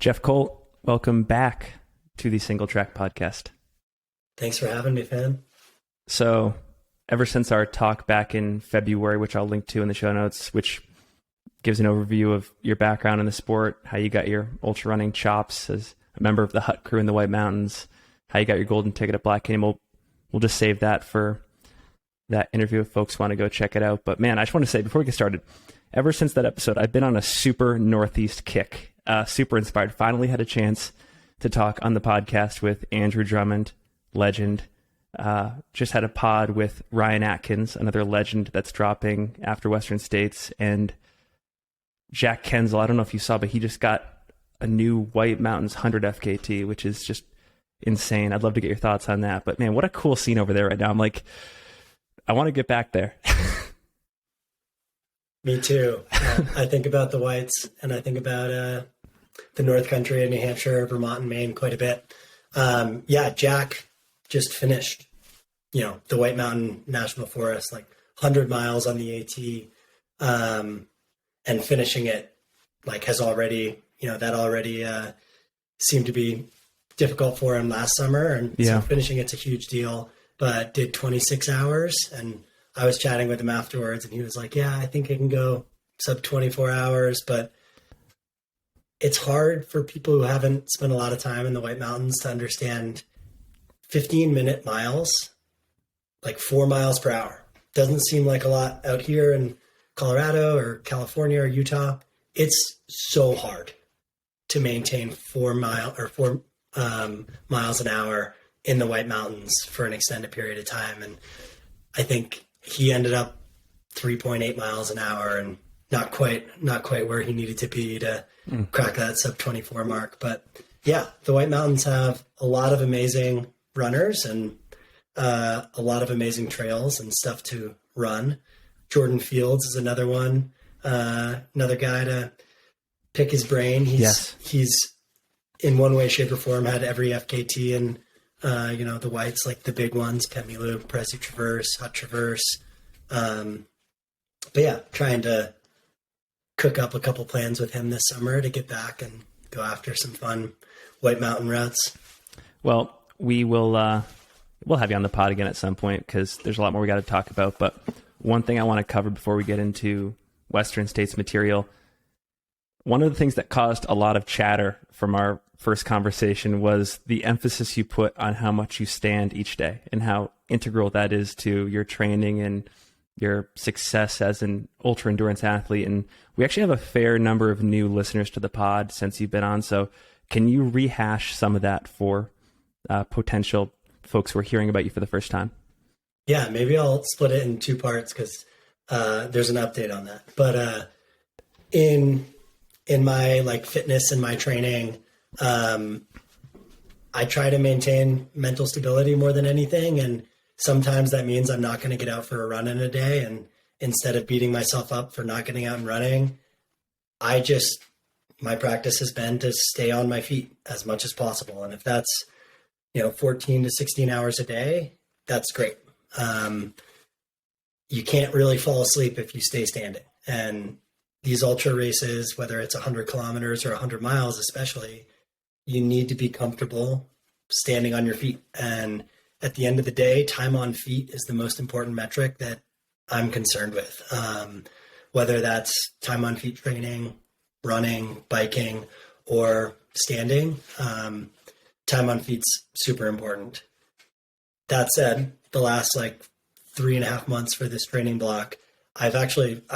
Jeff Colt, welcome back to the Single Track Podcast. Thanks for having me, fam. So, ever since our talk back in February, which I'll link to in the show notes, which gives an overview of your background in the sport, how you got your ultra running chops as a member of the Hut crew in the White Mountains, how you got your golden ticket at Black Canyon. We'll just save that for that interview if folks want to go check it out. But man, I just want to say before we get started, ever since that episode, I've been on a super Northeast kick, super inspired. Finally had a chance to talk on the podcast with Andrew Drummond, legend. Just had a pod with Ryan Atkins, another legend that's dropping after Western States, and Jack Kenzel. I don't know if you saw, but he just got a new White Mountains 100 FKT, which is just insane. I'd love to get your thoughts on that. But man, what a cool scene over there right now. I'm like, I want to get back there. Me too. I think about the Whites, and I think about the North Country in New Hampshire, Vermont, and Maine quite a bit. Jack just finished, the White Mountain National Forest, like 100 miles on the AT, and finishing it, has already, that already seemed to be difficult for him last summer. And so finishing it's a huge deal, but did 26 hours. And I was chatting with him afterwards, and he was like, yeah, I think I can go sub 24 hours, but it's hard for people who haven't spent a lot of time in the White Mountains to understand 15-minute miles, like 4 miles per hour. Doesn't seem like a lot out here in Colorado or California or Utah. It's so hard to maintain 4 miles an hour in the White Mountains for an extended period of time. And I think he ended up 3.8 miles an hour and not quite where he needed to be to crack that sub 24 mark. But yeah, the White Mountains have a lot of amazing runners and a lot of amazing trails and stuff to run. Jordan Fields is another one, another guy to pick his brain. He's in one way, shape, or form had every FKT and the Whites, like the big ones, Pemilu, Prezi Traverse, Hut Traverse. But yeah, trying to cook up a couple plans with him this summer to get back and go after some fun White Mountain routes. Well, we'll have you on the pod again at some point because there's a lot more we got to talk about. But one thing I want to cover before we get into Western States material, one of the things that caused a lot of chatter from our first conversation was the emphasis you put on how much you stand each day and how integral that is to your training and your success as an ultra endurance athlete. And we actually have a fair number of new listeners to the pod since you've been on. So can you rehash some of that for potential folks who are hearing about you for the first time? Yeah, maybe I'll split it in two parts because there's an update on that. But in my fitness and my training, I try to maintain mental stability more than anything. And sometimes that means I'm not going to get out for a run in a day. And instead of beating myself up for not getting out and running, my practice has been to stay on my feet as much as possible. And if that's, 14 to 16 hours a day, that's great. You can't really fall asleep if you stay standing. And these ultra races, whether it's 100 kilometers or 100 miles, especially, you need to be comfortable standing on your feet. And at the end of the day, time on feet is the most important metric that I'm concerned with. Whether that's time on feet training, running, biking, or standing, time on feet's super important. That said, the last 3.5 months for this training block, I've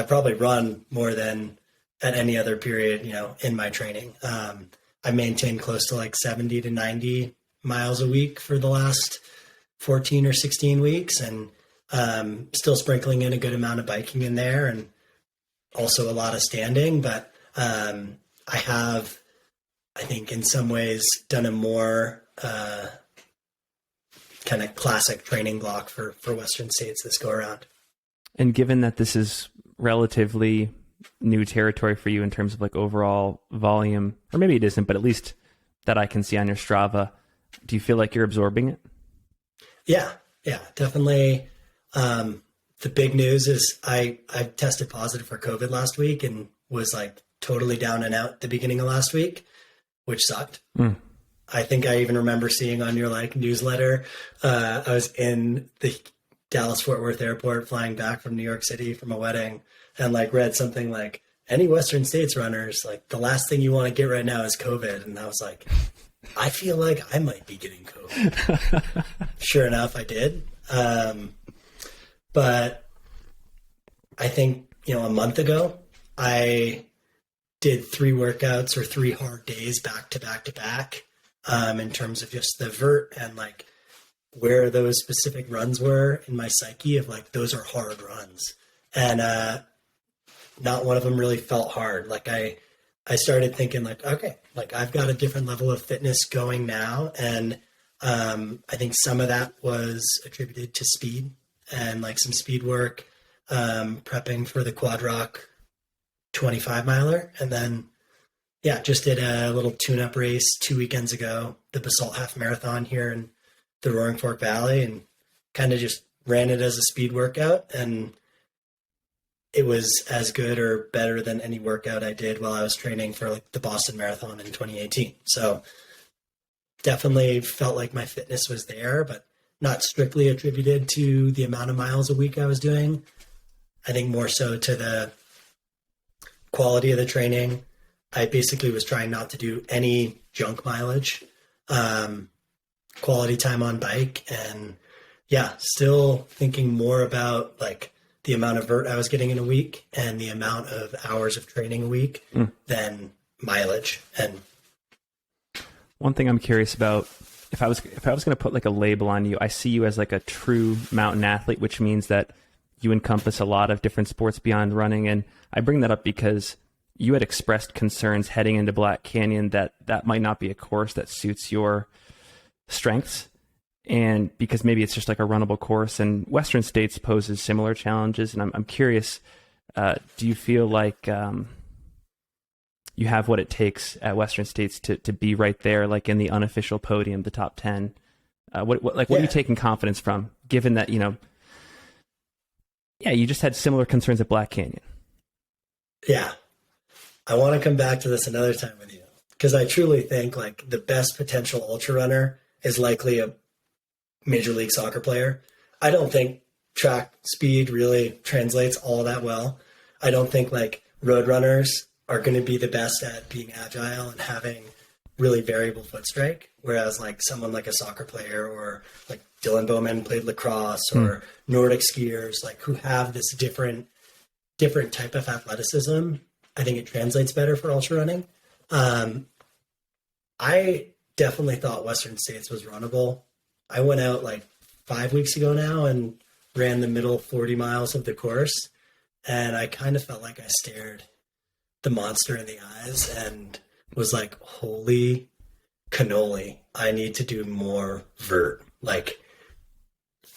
probably run more than at any other period, in my training. I maintained close to 70 to 90 miles a week for the last 14 or 16 weeks, and still sprinkling in a good amount of biking in there and also a lot of standing. But I have, I think in some ways, done a more kind of classic training block for Western States this go around. And given that this is relatively new territory for you in terms of overall volume, or maybe it isn't, but at least that I can see on your Strava, do you feel like you're absorbing it? Yeah, definitely. The big news is I tested positive for COVID last week and was totally down and out at the beginning of last week. which sucked. I think I even remember seeing on your like newsletter, I was in the Dallas Fort Worth airport flying back from New York City from a wedding, and like read something like, any Western States runners, like the last thing you want to get right now is COVID. And I was like, I feel like I might be getting COVID. Sure enough, I did. But I think, a month ago, I did 3 workouts or 3 hard days back to back to back, in terms of just the vert and like where those specific runs were in my psyche of like, those are hard runs. And, not one of them really felt hard. Like I started thinking like, okay, like I've got a different level of fitness going now. And, I think some of that was attributed to speed and like some speed work, prepping for the Quad Rock 25 miler. And then, just did a little tune-up race 2 weekends ago, the Basalt Half Marathon here in the Roaring Fork Valley, and kind of just ran it as a speed workout. And it was as good or better than any workout I did while I was training for like the Boston Marathon in 2018. So definitely felt like my fitness was there, but not strictly attributed to the amount of miles a week I was doing. I think more so to the quality of the training. I basically was trying not to do any junk mileage, quality time on bike, and still thinking more about like the amount of vert I was getting in a week and the amount of hours of training a week than mileage. And one thing I'm curious about, if I was going to put like a label on you, I see you as like a true mountain athlete, which means that you encompass a lot of different sports beyond running. And I bring that up because you had expressed concerns heading into Black Canyon that might not be a course that suits your strengths. And because maybe it's just like a runnable course, and Western States poses similar challenges. And I'm curious, do you feel like you have what it takes at Western States to be right there, like in the unofficial podium, the top 10? What are you taking confidence from, given that, you just had similar concerns at Black Canyon? Yeah. I want to come back to this another time with you, because I truly think like the best potential ultra runner is likely a Major League Soccer player. I don't think track speed really translates all that well. I don't think like road runners are going to be the best at being agile and having really variable foot strike. Whereas like someone like a soccer player or like Dylan Bowman played lacrosse or Nordic skiers, like who have this different type of athleticism, I think it translates better for ultra running. I definitely thought Western States was runnable. I went out like 5 weeks ago now and ran the middle 40 miles of the course. And I kind of felt like I stared the monster in the eyes and was like, holy cannoli, I need to do more vert. Like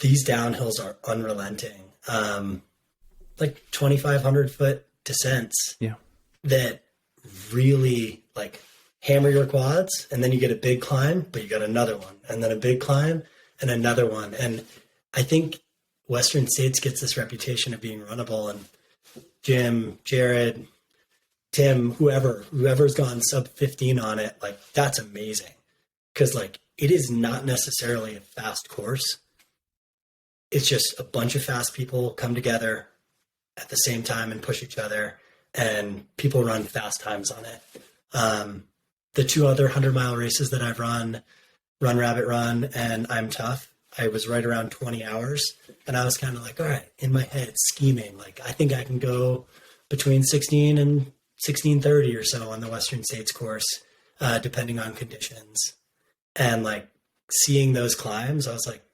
these downhills are unrelenting. Like 2,500 foot descents that really like hammer your quads, and then you get a big climb, but you got another one, and then a big climb and another one. And I think Western States gets this reputation of being runnable, and Jim, Jared, Tim, whoever's gone sub 15 on it, like that's amazing. Cause like it is not necessarily a fast course. It's just a bunch of fast people come together at the same time and push each other, and people run fast times on it. The 2 other 100-mile races that I've run Rabbit Run and I'm Tough, I was right around 20 hours, and I was kind of like, all right, in my head scheming, like I think I can go between 16 and 16:30 or so on the Western States course, depending on conditions. And like seeing those climbs, I was like,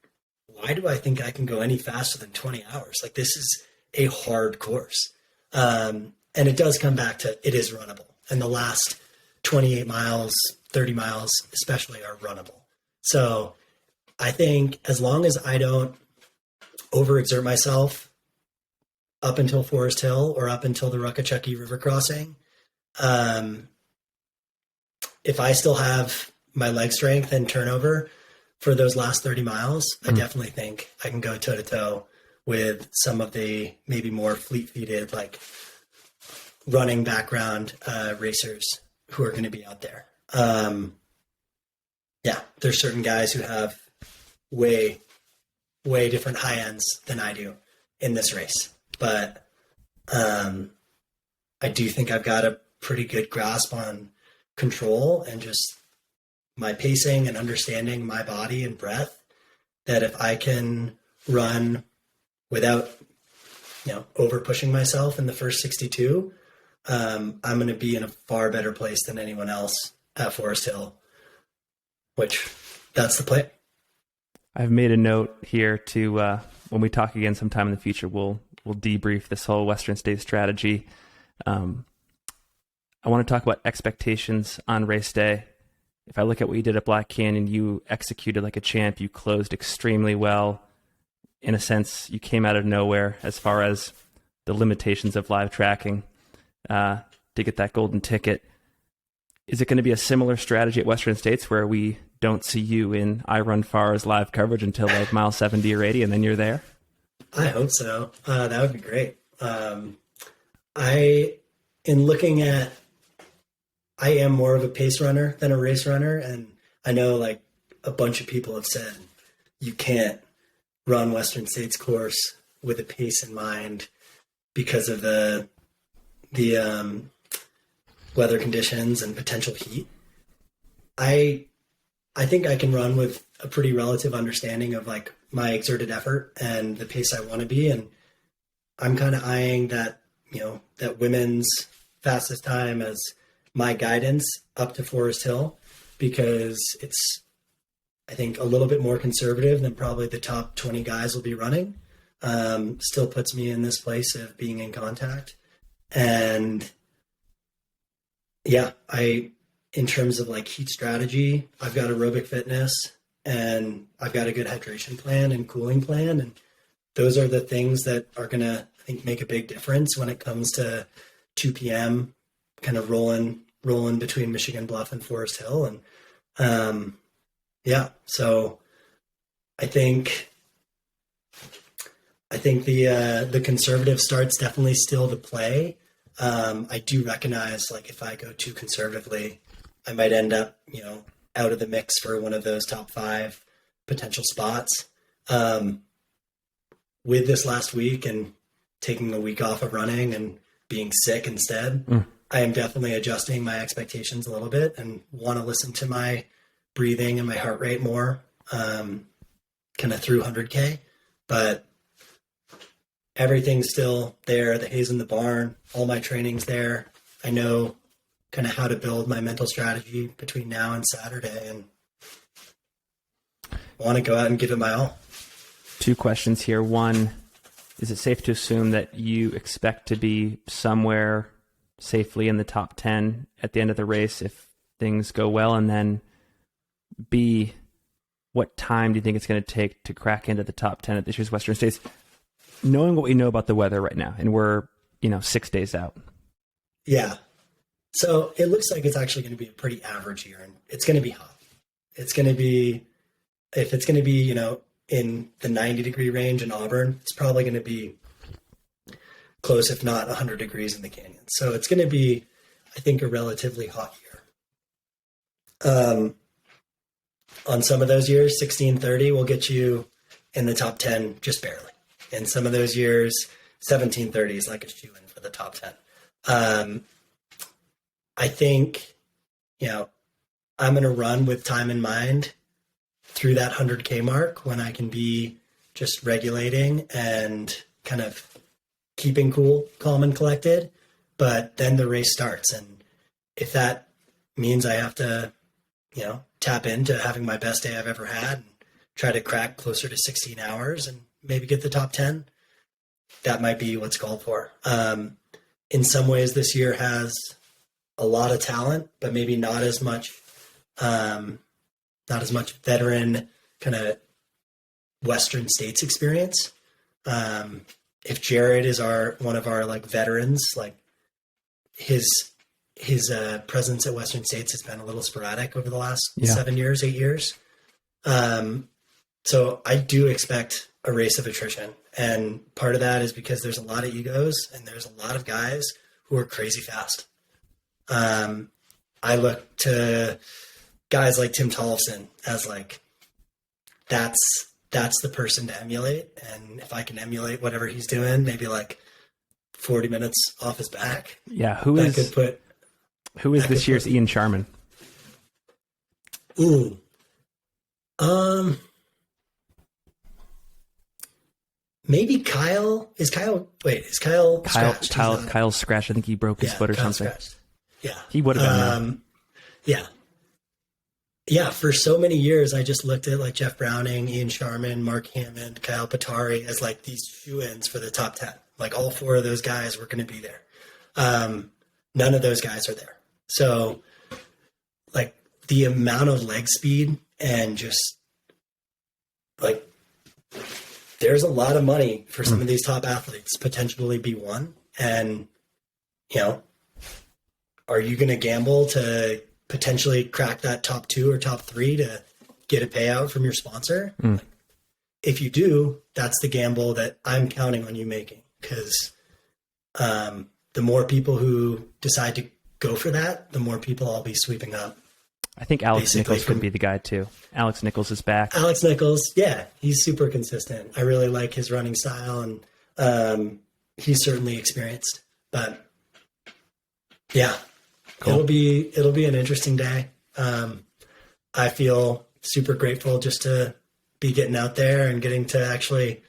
why do I think I can go any faster than 20 hours? Like this is a hard course. And it does come back to, it is runnable. And the last 28 miles, 30 miles especially are runnable. So I think as long as I don't overexert myself up until Forest Hill or up until the Ruckacheckie River crossing, if I still have my leg strength and turnover for those last 30 miles, I definitely think I can go toe to toe with some of the maybe more fleet-feeted, like running background racers who are going to be out there. Yeah, there's certain guys who have way, way different high ends than I do in this race. But I do think I've got a pretty good grasp on control and just my pacing and understanding my body and breath, that if I can run without, over pushing myself in the first 62, I'm going to be in a far better place than anyone else at Forest Hill, which that's the play. I've made a note here to, when we talk again sometime in the future, we'll debrief this whole Western States strategy. I want to talk about expectations on race day. If I look at what you did at Black Canyon, you executed like a champ. You closed extremely well. In a sense, you came out of nowhere as far as the limitations of live tracking to get that golden ticket. Is it going to be a similar strategy at Western States where we don't see you in I Run Far's live coverage until like mile 70 or 80 and then you're there? I hope so. That would be great. I am more of a pace runner than a race runner. And I know like a bunch of people have said, you can't run Western States course with a pace in mind because of the weather conditions and potential heat. I think I can run with a pretty relative understanding of like my exerted effort and the pace I want to be. And I'm kind of eyeing that, that women's fastest time as my guidance up to Forest Hill, because it's, I think, a little bit more conservative than probably the top 20 guys will be running. Still puts me in this place of being in contact. And yeah, in terms of like heat strategy, I've got aerobic fitness and I've got a good hydration plan and cooling plan. And those are the things that are going to, I think, make a big difference when it comes to 2 p.m. kind of rolling between Michigan Bluff and Forest Hill. And so I think the conservative start's definitely still the play. I do recognize like if I go too conservatively, I might end up, out of the mix for one of those top 5 potential spots. With this last week and taking a week off of running and being sick instead, I am definitely adjusting my expectations a little bit and want to listen to my breathing and my heart rate more, kind of through 100K, but everything's still there. The hay's in the barn, all my training's there. I know kind of how to build my mental strategy between now and Saturday, and want to go out and give it my all. 2 questions here. One, is it safe to assume that you expect to be somewhere safely in the top 10 at the end of the race if things go well? And then B, what time do you think it's going to take to crack into the top 10 at this year's Western States, knowing what we know about the weather right now? And we're, 6 days out. Yeah. So it looks like it's actually going to be a pretty average year, and it's going to be hot. If it's going to be, in the 90-degree range in Auburn, it's probably going to be close, if not 100 degrees in the canyon. So it's going to be, I think, a relatively hot year. On some of those years, 1630 will get you in the top 10 just barely. In some of those years, 1730 is like a shoe-in for the top 10. I think, I'm going to run with time in mind through that 100K mark when I can be just regulating and kind of keeping cool, calm, and collected. But then the race starts. And if that means I have to, tap into having my best day I've ever had and try to crack closer to 16 hours and maybe get the top 10, that might be what's called for. In some ways, this year has a lot of talent, but maybe not as much veteran kind of Western States experience. If Jared is one of our like veterans, like his presence at Western States has been a little sporadic over the last 7 years, 8 years. So I do expect a race of attrition. And part of that is because there's a lot of egos and there's a lot of guys who are crazy fast. I look to guys like Tim Tollefson as like, that's the person to emulate. And if I can emulate whatever he's doing, maybe like 40 minutes off his back. Yeah. Who is this year's Ian Sharman? Ooh. Maybe Kyle. Is Kyle scratched? Kyle's scratched. I think he broke his foot or something. Scratched. Yeah. He would have been. Yeah. Yeah. For so many years, I just looked at like Jeff Browning, Ian Sharman, Mark Hammond, Kyle Patari as like these shoe-ins for the top 10. Like all 4 of those guys were going to be there. None of those guys are there. So like the amount of leg speed and just like, there's a lot of money for some of these top athletes potentially be won. And, you know, are you going to gamble to potentially crack that top 2 or top 3 to get a payout from your sponsor? If you do, that's the gamble that I'm counting on you making, because the more people who decide to go for that, the more people I'll be sweeping up. I think Alex Nichols could be the guy too. Alex Nichols is back. Alex Nichols, yeah, he's super consistent. I really like his running style, and he's certainly experienced. But yeah, cool. It'll be an interesting day. I feel super grateful just to be getting out there and getting to actually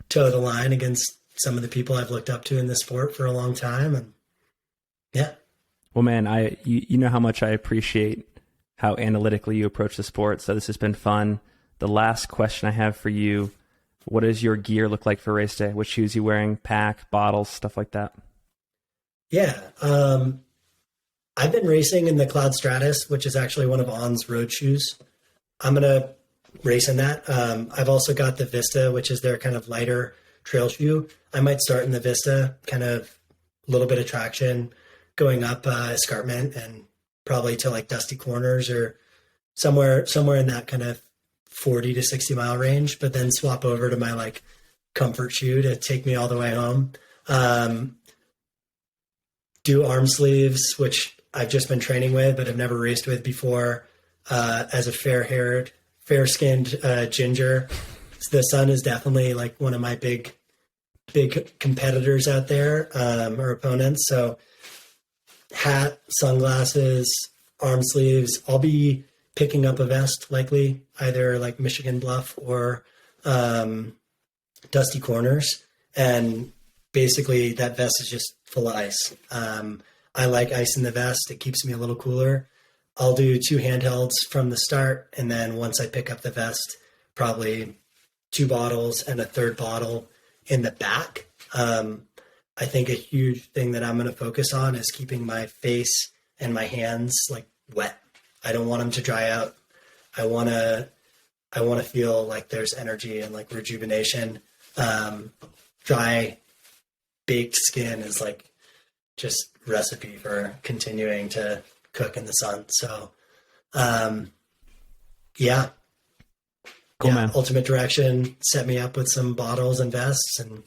toe the line against some of the people I've looked up to in this sport for a long time. And yeah. Well, man, you know how much I appreciate how analytically you approach the sport. So this has been fun. The last question I have for you, what does your gear look like for race day? What shoes you wearing? Pack, bottles, stuff like that? Yeah. I've been racing in the Cloud Stratus, which is actually one of On's road shoes. I'm going to race in that. I've also got the Vista, which is their kind of lighter trail shoe. I might start in the Vista, kind of a little bit of traction going up escarpment and probably to like dusty corners or somewhere in that kind of 40 to 60 mile range, but then swap over to my like comfort shoe to take me all the way home. Do arm sleeves, which I've just been training with, but I've never raced with before, as a fair-skinned ginger. So the sun is definitely like one of my big competitors out there, or opponents. So hat, sunglasses, arm sleeves. I'll be picking up a vest, likely either like Michigan Bluff or Dusty Corners. And basically that vest is just full of ice. I like ice in the vest. It keeps me a little cooler. I'll do 2 handhelds from the start. And then once I pick up the vest, probably 2 bottles and a 3rd bottle in the back. I think a huge thing that I'm going to focus on is keeping my face and my hands like wet. I don't want them to dry out. I want to feel like there's energy and like rejuvenation. Dry baked skin is like just recipe for continuing to cook in the sun. So, yeah. Cool, man. Ultimate Direction set me up with some bottles and vests, and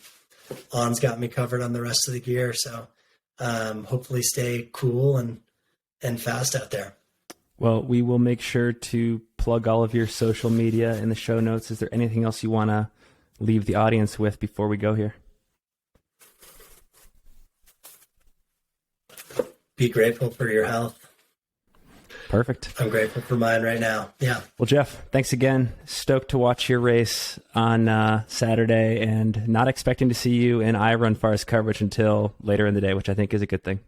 On's got me covered on the rest of the gear. So hopefully stay cool and fast out there. Well, we will make sure to plug all of your social media in the show notes. Is there anything else you want to leave the audience with before we go here? Be grateful for your health. Perfect. I'm grateful for mine right now. Yeah. Well, Jeff, thanks again. Stoked to watch your race on Saturday, and not expecting to see you in iRun Far's coverage until later in the day, which I think is a good thing.